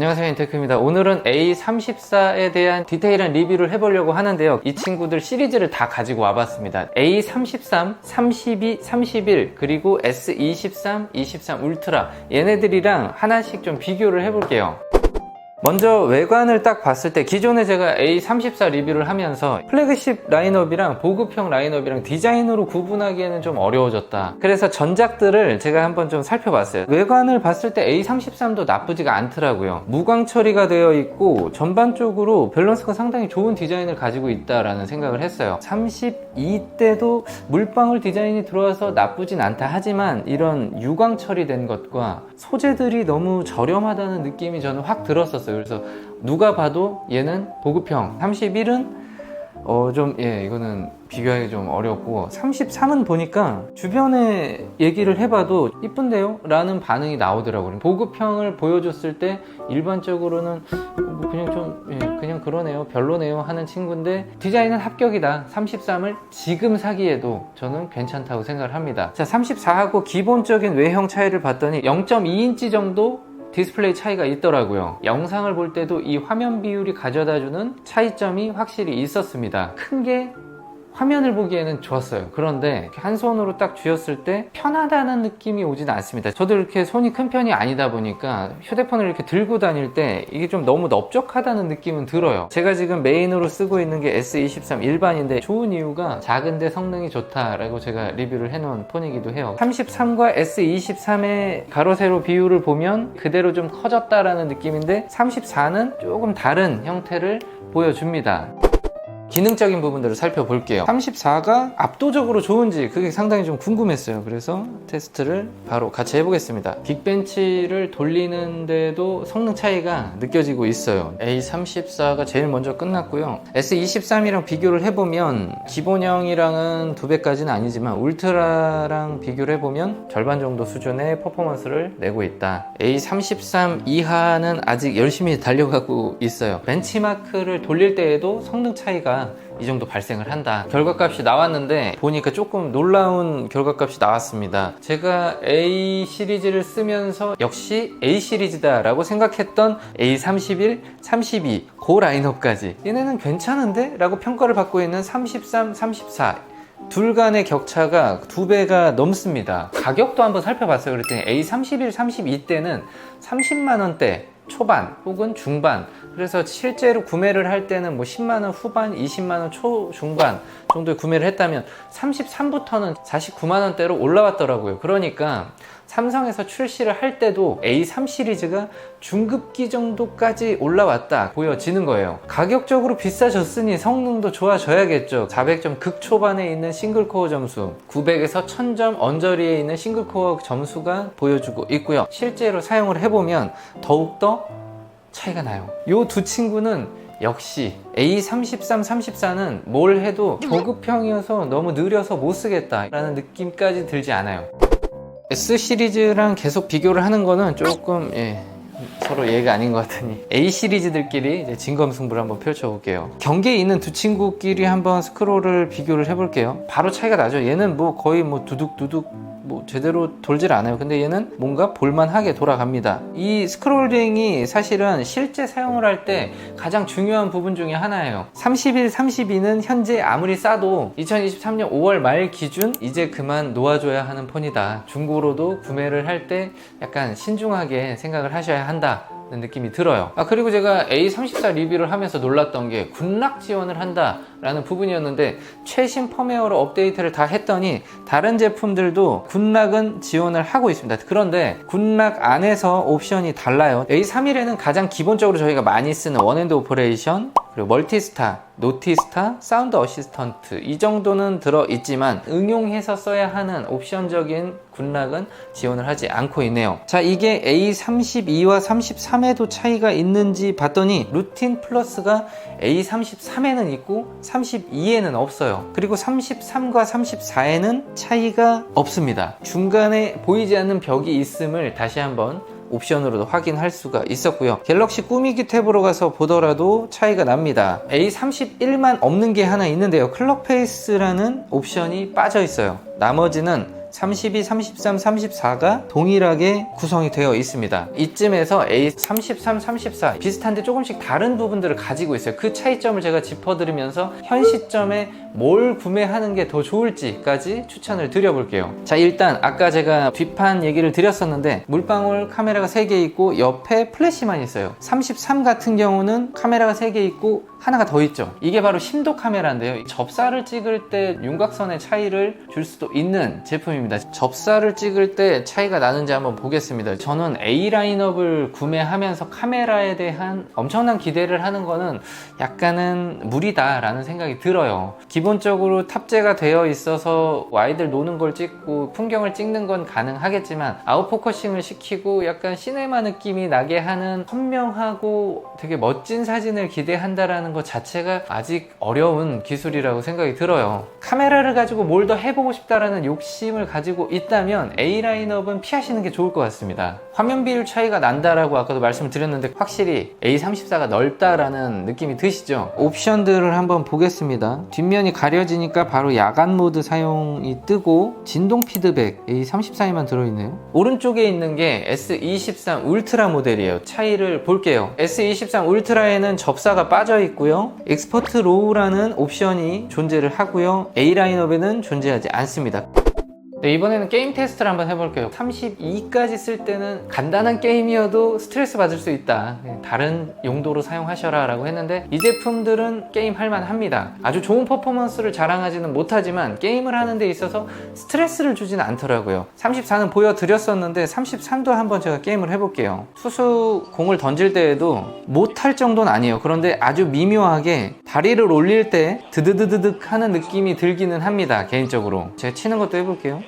안녕하세요, 인테크입니다. 오늘은 A34에 대한 디테일한 리뷰를 해보려고 하는데요. 이 친구들 시리즈를 다 가지고 와봤습니다. A33, 32, 31 그리고 S23, 23 울트라 얘네들이랑 하나씩 좀 비교를 해볼게요. 먼저 외관을 딱 봤을 때 기존에 제가 A34 리뷰를 하면서 플래그십 라인업이랑 보급형 라인업이랑 디자인으로 구분하기에는 좀 어려워졌다. 그래서 전작들을 제가 한번 좀 살펴봤어요. 외관을 봤을 때 A33도 나쁘지가 않더라고요. 무광 처리가 되어 있고 전반적으로 밸런스가 상당히 좋은 디자인을 가지고 있다라는 생각을 했어요. 32대도 물방울 디자인이 들어와서 나쁘진 않다 하지만 이런 유광 처리된 것과 소재들이 너무 저렴하다는 느낌이 저는 확 들었었어요. 그래서 누가 봐도 얘는 보급형, 31은 이거는 비교하기 좀 어렵고 33은 보니까 주변에 얘기를 해봐도 이쁜데요? 라는 반응이 나오더라고요. 보급형을 보여줬을 때 일반적으로는 그냥 그러네요, 별로네요 하는 친구인데 디자인은 합격이다. 33을 지금 사기에도 저는 괜찮다고 생각을 합니다. 자, 34하고 기본적인 외형 차이를 봤더니 0.2인치 정도 디스플레이 차이가 있더라고요. 영상을 볼 때도 이 화면 비율이 가져다주는 차이점이 확실히 있었습니다. 큰 게 화면을 보기에는 좋았어요. 그런데 한 손으로 딱 쥐었을 때 편하다는 느낌이 오진 않습니다. 저도 이렇게 손이 큰 편이 아니다 보니까 휴대폰을 이렇게 들고 다닐 때 이게 좀 너무 넓적하다는 느낌은 들어요. 제가 지금 메인으로 쓰고 있는 게 S23 일반인데 좋은 이유가 작은데 성능이 좋다라고 제가 리뷰를 해놓은 폰이기도 해요. 33과 S23의 가로 세로 비율을 보면 그대로 좀 커졌다라는 느낌인데 34는 조금 다른 형태를 보여줍니다. 기능적인 부분들을 살펴볼게요. 34가 압도적으로 좋은지 그게 상당히 좀 궁금했어요. 그래서 테스트를 바로 같이 해보겠습니다. 빅벤치를 돌리는데도 성능 차이가 느껴지고 있어요. A34가 제일 먼저 끝났고요. S23이랑 비교를 해보면 기본형이랑은 2배까지는 아니지만 울트라랑 비교를 해보면 절반 정도 수준의 퍼포먼스를 내고 있다. A33 이하는 아직 열심히 달려가고 있어요. 벤치마크를 돌릴 때에도 성능 차이가 이 정도 발생을 한다. 결과값이 나왔는데 보니까 조금 놀라운 결과값이 나왔습니다. 제가 A 시리즈를 쓰면서 역시 A 시리즈다 라고 생각했던 A31, 32 그 라인업까지 얘네는 괜찮은데? 라고 평가를 받고 있는 33, 34 둘 간의 격차가 2배가 넘습니다. 가격도 한번 살펴봤어요. 그랬더니 A31, 32 때는 30만원대 초반 혹은 중반, 그래서 실제로 구매를 할 때는 뭐 10만원 후반, 20만원 초중반 정도에 구매를 했다면 33부터는 49만원대로 올라왔더라고요. 그러니까 삼성에서 출시를 할 때도 A3 시리즈가 중급기 정도까지 올라왔다 보여지는 거예요. 가격적으로 비싸졌으니 성능도 좋아져야겠죠. 400점 극초반에 있는 싱글코어 점수, 900에서 1000점 언저리에 있는 싱글코어 점수가 보여주고 있고요. 실제로 사용을 해보면 더욱더 차이가 나요. 이 두 친구는 역시 A33, 34는 뭘 해도 보급형이어서 너무 느려서 못 쓰겠다 라는 느낌까지 들지 않아요. S 시리즈랑 계속 비교를 하는 거는 조금 서로 예가 아닌 것 같으니 A 시리즈들끼리 이제 진검승부를 한번 펼쳐볼게요. 경계에 있는 두 친구끼리 한번 스크롤을 비교를 해볼게요. 바로 차이가 나죠. 얘는 뭐 거의 뭐 두둑두둑 제대로 돌질 않아요. 근데 얘는 뭔가 볼만하게 돌아갑니다. 이 스크롤링이 사실은 실제 사용을 할 때 가장 중요한 부분 중에 하나예요. 31, 32는 현재 아무리 싸도 2023년 5월 말 기준 이제 그만 놓아줘야 하는 폰이다. 중고로도 구매를 할 때 약간 신중하게 생각을 하셔야 한다 는 느낌이 들어요. 그리고 제가 A34 리뷰를 하면서 놀랐던 게 군락 지원을 한다 라는 부분이었는데 최신 펌웨어로 업데이트를 다 했더니 다른 제품들도 군락은 지원을 하고 있습니다. 그런데 군락 안에서 옵션이 달라요. A31에는 가장 기본적으로 저희가 많이 쓰는 원핸드 오퍼레이션, 그리고 멀티스타, 노티스타, 사운드 어시스턴트 이 정도는 들어있지만 응용해서 써야 하는 옵션적인 군락은 지원을 하지 않고 있네요. 자, 이게 A32와 33에도 차이가 있는지 봤더니 루틴 플러스가 A33에는 있고 32에는 없어요. 그리고 33과 34에는 차이가 없습니다. 중간에 보이지 않는 벽이 있음을 다시 한번 옵션으로도 확인할 수가 있었고요. 갤럭시 꾸미기 탭으로 가서 보더라도 차이가 납니다. A31만 없는 게 하나 있는데요. 클럭 페이스라는 옵션이 빠져 있어요. 나머지는 32, 33, 34가 동일하게 구성이 되어 있습니다. 이쯤에서 A33, 34 비슷한데 조금씩 다른 부분들을 가지고 있어요. 그 차이점을 제가 짚어드리면서 현 시점에 뭘 구매하는 게 더 좋을지까지 추천을 드려볼게요. 자, 일단 아까 제가 뒷판 얘기를 드렸었는데 물방울 카메라가 3개 있고 옆에 플래시만 있어요. 33 같은 경우는 카메라가 3개 있고 하나가 더 있죠. 이게 바로 심도 카메라인데요. 접사를 찍을 때 윤곽선의 차이를 줄 수도 있는 제품입니다. 접사를 찍을 때 차이가 나는지 한번 보겠습니다. 저는 A 라인업을 구매하면서 카메라에 대한 엄청난 기대를 하는 거는 약간은 무리다 라는 생각이 들어요. 기본적으로 탑재가 되어 있어서 아이들 노는 걸 찍고 풍경을 찍는 건 가능하겠지만 아웃포커싱을 시키고 약간 시네마 느낌이 나게 하는 선명하고 되게 멋진 사진을 기대한다라는 것 자체가 아직 어려운 기술이라고 생각이 들어요. 카메라를 가지고 뭘 더 해보고 싶다라는 욕심을 가지고 있다면 A 라인업은 피하시는 게 좋을 것 같습니다. 화면 비율 차이가 난다라고 아까도 말씀을 드렸는데 확실히 A34가 넓다라는 느낌이 드시죠? 옵션들을 한번 보겠습니다. 뒷면이 가려지니까 바로 야간 모드 사용이 뜨고 진동 피드백 A34에만 들어있네요. 오른쪽에 있는 게 S23 울트라 모델이에요. 차이를 볼게요. S23 울트라에는 접사가 빠져 있고요. 익스포트 로우라는 옵션이 존재를 하고요. A 라인업에는 존재하지 않습니다. 네, 이번에는 게임 테스트를 한번 해볼게요. 32까지 쓸 때는 간단한 게임이어도 스트레스 받을 수 있다, 다른 용도로 사용하셔라 라고 했는데 이 제품들은 게임 할만합니다. 아주 좋은 퍼포먼스를 자랑하지는 못하지만 게임을 하는 데 있어서 스트레스를 주지는 않더라고요. 34는 보여드렸었는데 33도 한번 제가 게임을 해볼게요. 투수 공을 던질 때에도 못할 정도는 아니에요. 그런데 아주 미묘하게 다리를 올릴 때 드드드드득 하는 느낌이 들기는 합니다. 개인적으로 제가 치는 것도 해볼게요.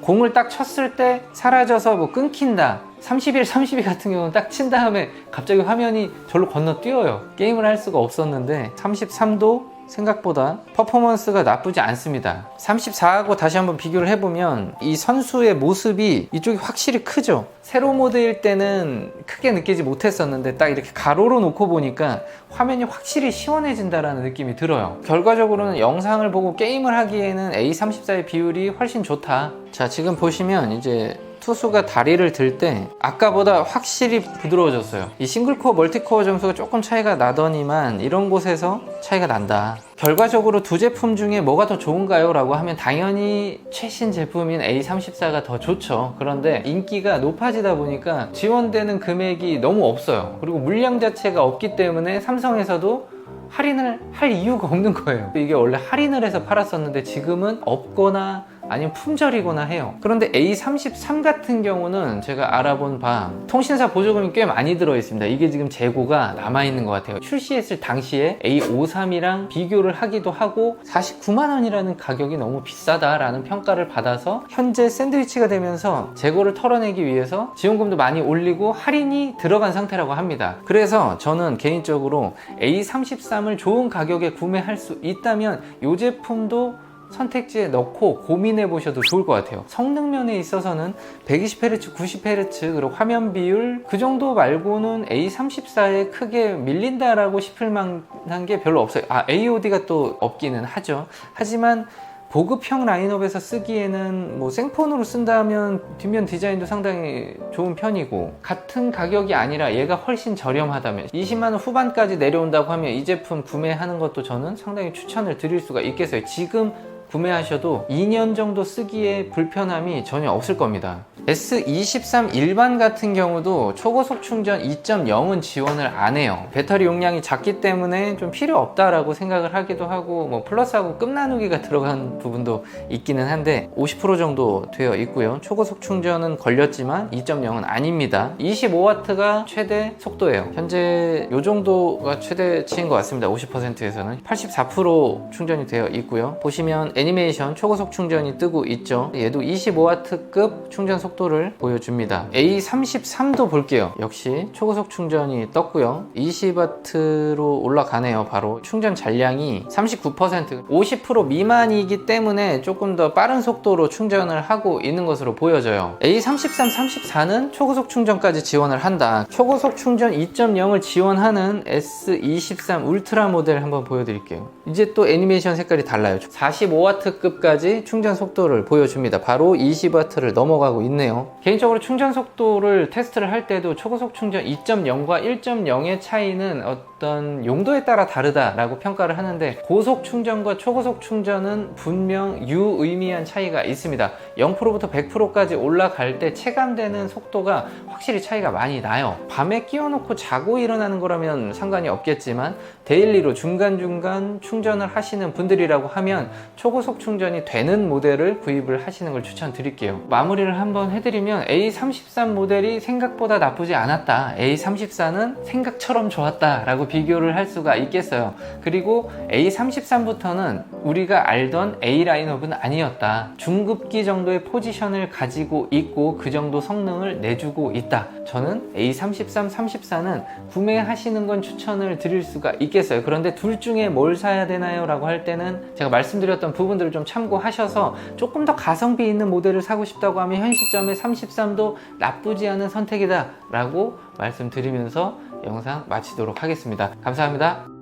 공을 딱 쳤을 때 사라져서 뭐 끊긴다, 31, 32 같은 경우는 딱 친 다음에 갑자기 화면이 절로 건너뛰어요. 게임을 할 수가 없었는데 33도 생각보다 퍼포먼스가 나쁘지 않습니다. 34하고 다시 한번 비교를 해보면 이 선수의 모습이 이쪽이 확실히 크죠. 세로 모드일 때는 크게 느끼지 못했었는데 딱 이렇게 가로로 놓고 보니까 화면이 확실히 시원해진다라는 느낌이 들어요. 결과적으로는 영상을 보고 게임을 하기에는 A34의 비율이 훨씬 좋다. 자, 지금 보시면 이제 투수가 다리를 들 때 아까보다 확실히 부드러워졌어요. 이 싱글코어 멀티코어 점수가 조금 차이가 나더니만 이런 곳에서 차이가 난다. 결과적으로 두 제품 중에 뭐가 더 좋은가요? 라고 하면 당연히 최신 제품인 A34가 더 좋죠. 그런데 인기가 높아지다 보니까 지원되는 금액이 너무 없어요. 그리고 물량 자체가 없기 때문에 삼성에서도 할인을 할 이유가 없는 거예요. 이게 원래 할인을 해서 팔았었는데 지금은 없거나 아니면 품절이거나 해요. 그런데 A33 같은 경우는 제가 알아본 바 통신사 보조금이 꽤 많이 들어있습니다. 이게 지금 재고가 남아있는 것 같아요. 출시했을 당시에 A53이랑 비교를 하기도 하고 49만원이라는 가격이 너무 비싸다라는 평가를 받아서 현재 샌드위치가 되면서 재고를 털어내기 위해서 지원금도 많이 올리고 할인이 들어간 상태라고 합니다. 그래서 저는 개인적으로 A33을 좋은 가격에 구매할 수 있다면 이 제품도 선택지에 넣고 고민해 보셔도 좋을 것 같아요. 성능 면에 있어서는 120Hz, 90Hz, 그리고 화면 비율 그 정도 말고는 A34에 크게 밀린다라고 싶을 만한 게 별로 없어요. AOD가 또 없기는 하죠. 하지만 보급형 라인업에서 쓰기에는 뭐 생폰으로 쓴다면 뒷면 디자인도 상당히 좋은 편이고, 같은 가격이 아니라 얘가 훨씬 저렴하다면 20만원 후반까지 내려온다고 하면 이 제품 구매하는 것도 저는 상당히 추천을 드릴 수가 있겠어요. 지금 구매하셔도 2년 정도 쓰기에 불편함이 전혀 없을 겁니다. S23 일반 같은 경우도 초고속 충전 2.0은 지원을 안 해요. 배터리 용량이 작기 때문에 좀 필요 없다라고 생각을 하기도 하고, 뭐 플러스하고 끝나누기가 들어간 부분도 있기는 한데 50% 정도 되어 있고요. 초고속 충전은 걸렸지만 2.0은 아닙니다. 25W가 최대 속도예요. 현재 이 정도가 최대치인 것 같습니다. 50%에서는 84% 충전이 되어 있고요. 보시면 애니메이션 초고속 충전이 뜨고 있죠. 얘도 25W급 충전 속도를 보여줍니다. A33도 볼게요. 역시 초고속 충전이 떴고요. 20W로 올라가네요. 바로 충전 잔량이 39%, 50% 미만이기 때문에 조금 더 빠른 속도로 충전을 하고 있는 것으로 보여져요. A33, 34는 초고속 충전까지 지원을 한다. 초고속 충전 2.0을 지원하는 S23 울트라 모델 한번 보여드릴게요. 이제 또 애니메이션 색깔이 달라요. 45W급까지 충전 속도를 보여줍니다. 바로 20W를 넘어가고 있네요. 개인적으로 충전 속도를 테스트를 할 때도 초고속 충전 2.0과 1.0의 차이는 어떤 용도에 따라 다르다라고 평가를 하는데, 고속 충전과 초고속 충전은 분명 유의미한 차이가 있습니다. 0%부터 100%까지 올라갈 때 체감되는 속도가 확실히 차이가 많이 나요. 밤에 끼워놓고 자고 일어나는 거라면 상관이 없겠지만 데일리로 중간중간 충전을 하시는 분들이라고 하면 초고속 충전이 되는 모델을 구입을 하시는 걸 추천드릴게요. 마무리를 한번 해드리면 A33 모델이 생각보다 나쁘지 않았다, A34는 생각처럼 좋았다 라고 비교를 할 수가 있겠어요. 그리고 A33부터는 우리가 알던 A 라인업은 아니었다, 중급기 정도의 포지션을 가지고 있고 그 정도 성능을 내주고 있다. 저는 A33, 34는 구매하시는 건 추천을 드릴 수가 있겠어요. 그런데 둘 중에 뭘 사야 되나요? 라고 할 때는 제가 말씀드렸던 부분들을 좀 참고하셔서 조금 더 가성비 있는 모델을 사고 싶다고 하면 현 시점에 33도 나쁘지 않은 선택이다 라고 말씀드리면서 영상 마치도록 하겠습니다. 감사합니다.